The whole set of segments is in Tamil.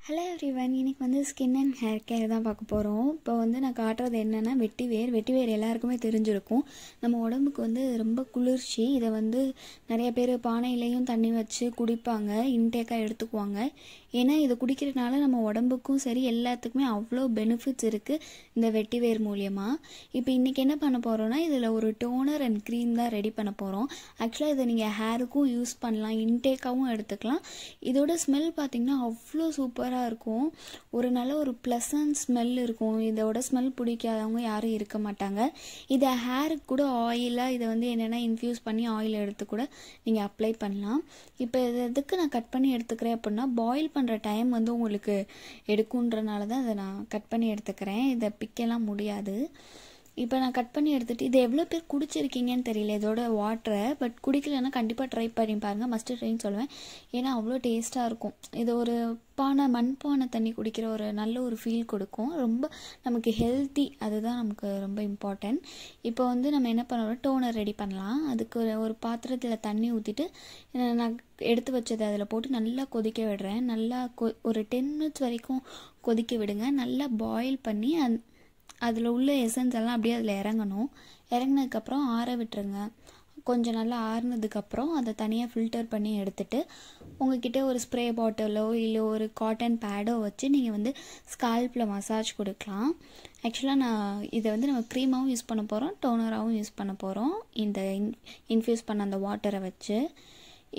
ஹலோ எவ்ரிவன், இன்னைக்கு வந்து ஸ்கின் அண்ட் ஹேர் கேர் தான் பார்க்க போகிறோம். இப்போ வந்து நான் காட்டுறது என்னென்னா வெட்டிவேர் எல்லாருக்குமே தெரிஞ்சிருக்கும். நம்ம உடம்புக்கு வந்து ரொம்ப குளிர்ச்சி. இதை வந்து நிறைய பேர் பானையிலையும் தண்ணி வச்சு குடிப்பாங்க, இன்டேக்காக எடுத்துக்குவாங்க. ஏன்னா இதை குடிக்கிறதுனால நம்ம உடம்புக்கும் சரி எல்லாத்துக்குமே அவ்வளோ பெனிஃபிட்ஸ் இருக்குது இந்த வெட்டிவேர் மூலியமாக. இப்போ இன்றைக்கி என்ன பண்ண போகிறோன்னா, இதில் ஒரு டோனர் அண்ட் க்ரீம் தான் ரெடி பண்ண போகிறோம். ஆக்சுவலாக இதை நீங்கள் ஹேருக்கும் யூஸ் பண்ணலாம், இன்டேக்காகவும் எடுத்துக்கலாம். இதோட ஸ்மெல் பார்த்திங்கன்னா அவ்வளோ சூப்பராக இருக்கும். ஒரு நல்ல ஒரு ப்ளசன்ட் ஸ்மெல் இருக்கும். இதோட ஸ்மெல் பிடிக்காதவங்க யாரும் இருக்க மாட்டாங்க. இதை ஹேருக்கு கூட ஆயிலாக இதை வந்து என்னென்னா இன்ஃப்யூஸ் பண்ணி ஆயில் எடுத்து கூட நீங்கள் அப்ளை பண்ணலாம். இப்போ எதுக்கு நான் கட் பண்ணி எடுத்துக்கிறேன் அப்படின்னா, பாயில் பண்ணுற டைம் வந்து உங்களுக்கு எடுக்குன்றனால தான் அதை நான் கட் பண்ணி எடுத்துக்கிறேன். இதை பிக்கலாம் முடியாது. இப்போ நான் கட் பண்ணி எடுத்துகிட்டு இது எவ்வளோ பேர் குடிச்சிருக்கீங்கன்னு தெரியல இதோட வாட்டரை. பட் குடிக்கலைன்னா கண்டிப்பாக ட்ரை பண்ணி பாருங்கள், மஸ்ட்டு ட்ரைன்னு சொல்லுவேன். ஏன்னா அவ்வளோ டேஸ்ட்டாக இருக்கும். இது ஒரு மண்பானை தண்ணி குடிக்கிற ஒரு நல்ல ஒரு ஃபீல் கொடுக்கும். ரொம்ப நமக்கு ஹெல்த்தி, அதுதான் நமக்கு ரொம்ப இம்பார்ட்டன்ட். இப்போ வந்து நம்ம என்ன பண்ணுறோம், டோனர் ரெடி பண்ணலாம். அதுக்கு ஒரு பாத்திரத்தில் தண்ணி ஊற்றிட்டு நான் எடுத்து வச்சதை அதில் போட்டு நல்லா கொதிக்க விடுறேன். நல்லா ஒரு 10 மினிட்ஸ் வரைக்கும் கொதிக்க விடுங்க. நல்லா பாயில் பண்ணி அதில் உள்ள எசன்ஸ் எல்லாம் அப்படியே அதில் இறங்கினதுக்கப்புறம் ஆற விட்டுருங்க. கொஞ்சம் நல்லா ஆறுனதுக்கப்புறம் அதை தனியாக ஃபில்டர் பண்ணி எடுத்துகிட்டு உங்கள்கிட்ட ஒரு ஸ்ப்ரே பாட்டிலோ இல்லை ஒரு காட்டன் பேடோ வச்சு நீங்கள் வந்து ஸ்கால்ப்பில் மசாஜ் கொடுக்கலாம். ஆக்சுவலாக நான் இதை வந்து நம்ம க்ரீமாகவும் யூஸ் பண்ண போகிறோம், டோனராகவும் யூஸ் பண்ண போகிறோம். இந்த இன்ஃப்யூஸ் பண்ண அந்த வாட்டரை வச்சு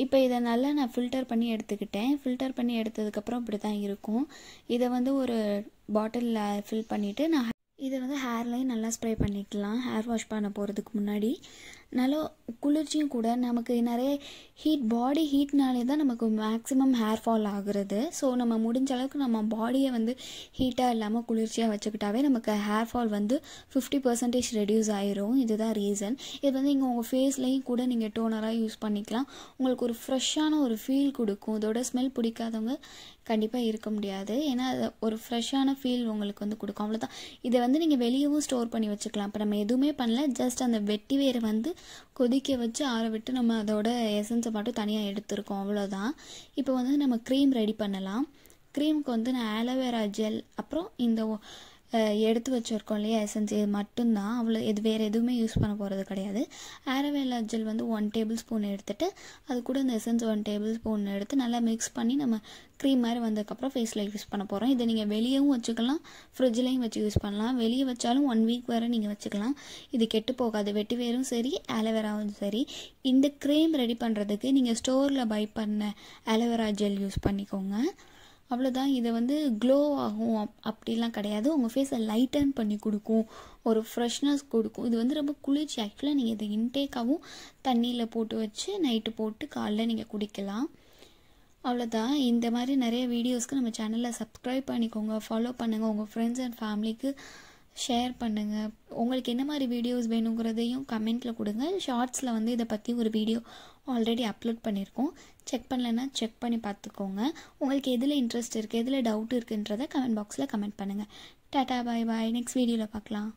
இப்போ இதை நல்லா நான் ஃபில்டர் பண்ணி எடுத்துக்கிட்டேன். ஃபில்டர் பண்ணி எடுத்ததுக்கப்புறம் இப்படி தான் இருக்கும். இதை வந்து ஒரு பாட்டிலில் ஃபில் பண்ணிவிட்டு நான் இதை வந்து ஹேர்லையும் நல்லா ஸ்ப்ரே பண்ணிக்கலாம். ஹேர் வாஷ் பண்ண போகிறதுக்கு முன்னாடி நல்லா குளிர்ச்சியும் கூட. நமக்கு நிறைய பாடி ஹீட்னாலே தான் நமக்கு மேக்ஸிமம் ஹேர் ஃபால் ஆகுறது. ஸோ நம்ம முடிஞ்ச அளவுக்கு நம்ம பாடியை வந்து ஹீட்டாக இல்லாமல் குளிர்ச்சியாக வச்சுக்கிட்டாவே நமக்கு ஹேர் ஃபால் வந்து 50% ரெடியூஸ் ஆயிரும். இதுதான் ரீசன். இது வந்து இங்கே உங்கள் ஃபேஸ்லேயும் கூட நீங்கள் டோனராக யூஸ் பண்ணிக்கலாம். உங்களுக்கு ஒரு ஃப்ரெஷ்ஷான ஒரு ஃபீல் கொடுக்கும். இதோட ஸ்மெல் பிடிக்காதவங்க கண்டிப்பாக இருக்க முடியாது. ஏன்னா அது ஒரு ஃப்ரெஷ்ஷான ஃபீல் உங்களுக்கு வந்து கொடுக்கும். அவ்வளோதான். இதை வந்து நீங்கள் வெளியவும் ஸ்டோர் பண்ணி வச்சுக்கலாம். இப்போ நம்ம எதுவுமே பண்ணல, ஜஸ்ட் அந்த வெட்டிவேரை வந்து கொதிக்க வச்சு ஆற விட்டு நம்ம அதோட எசன்ஸை மட்டும் தனியாக எடுத்துருக்கோம், அவ்வளோதான். இப்போ வந்து நம்ம க்ரீம் ரெடி பண்ணலாம். க்ரீமுக்கு வந்து நான் ஆலோவேரா ஜெல் அப்புறம் இந்த எடுத்து வச்சுருக்கோம் இல்லையா எசன்ஸ், இது மட்டும்தான். வேறு எதுவுமே யூஸ் பண்ண போகிறது கிடையாது. ஆலோவேரா ஜெல் வந்து 1 டேபிள் ஸ்பூன் எடுத்துகிட்டு அது கூட இந்த எசன்ஸ் 1 டேபிள் ஸ்பூன் எடுத்து நல்லா மிக்ஸ் பண்ணி நம்ம க்ரீம் மாதிரி வந்ததுக்கப்புறம் ஃபேஸில் யூஸ் பண்ண போகிறோம். இதை நீங்கள் வெளியவும் வச்சுக்கலாம், ஃப்ரிட்ஜ்லேயும் வச்சு யூஸ் பண்ணலாம். வெளியே வச்சாலும் 1 வீக் வரை நீங்கள் வச்சுக்கலாம். இது கெட்டு போகாது. வெட்டிவேரும் சரி ஆலோவேராவும் சரி. இந்த க்ரீம் ரெடி பண்ணுறதுக்கு நீங்கள் ஸ்டோரில் பை பண்ண ஆலோவேரா ஜெல் யூஸ் பண்ணிக்கோங்க, அவ்வளோதான். இதை வந்து க்ளோ ஆகும் அப்படிலாம் கிடையாது. உங்கள் ஃபேஸை லைட்டன் பண்ணி கொடுக்கும், ஒரு ஃப்ரெஷ்னஸ் கொடுக்கும். இது வந்து ரொம்ப குளிர்ச்சி. ஆக்சுவலாக நீங்கள் இதை இன்டேக்காகவும் தண்ணியில் போட்டு வச்சு நைட்டு போட்டு காலைல நீங்கள் குடிக்கலாம், அவ்வளோதான். இந்த மாதிரி நிறைய வீடியோஸ்க்கு நம்ம சேனலில் சப்ஸ்கிரைப் பண்ணிக்கோங்க, ஃபாலோ பண்ணுங்கள், உங்கள் ஃப்ரெண்ட்ஸ் அண்ட் ஃபேமிலிக்கு ஷேர் பண்ணுங்கள். உங்களுக்கு என்ன மாதிரி வீடியோஸ் வேணுங்கிறதையும் கமெண்ட்டில் கொடுங்க. ஷார்ட்ஸில் வந்து இதை பற்றி ஒரு வீடியோ ஆல்ரெடி அப்லோட் பண்ணியிருக்கோம். செக் பண்ணலைன்னா செக் பண்ணி பார்த்துக்கோங்க. உங்களுக்கு எதில் இன்ட்ரெஸ்ட் இருக்குது, எதில் டவுட் இருக்குன்றதை கமெண்ட் பாக்ஸில் கமெண்ட் பண்ணுங்கள். டாட்டா, பாய் பாய். நெக்ஸ்ட் வீடியோவில் பார்க்கலாம்.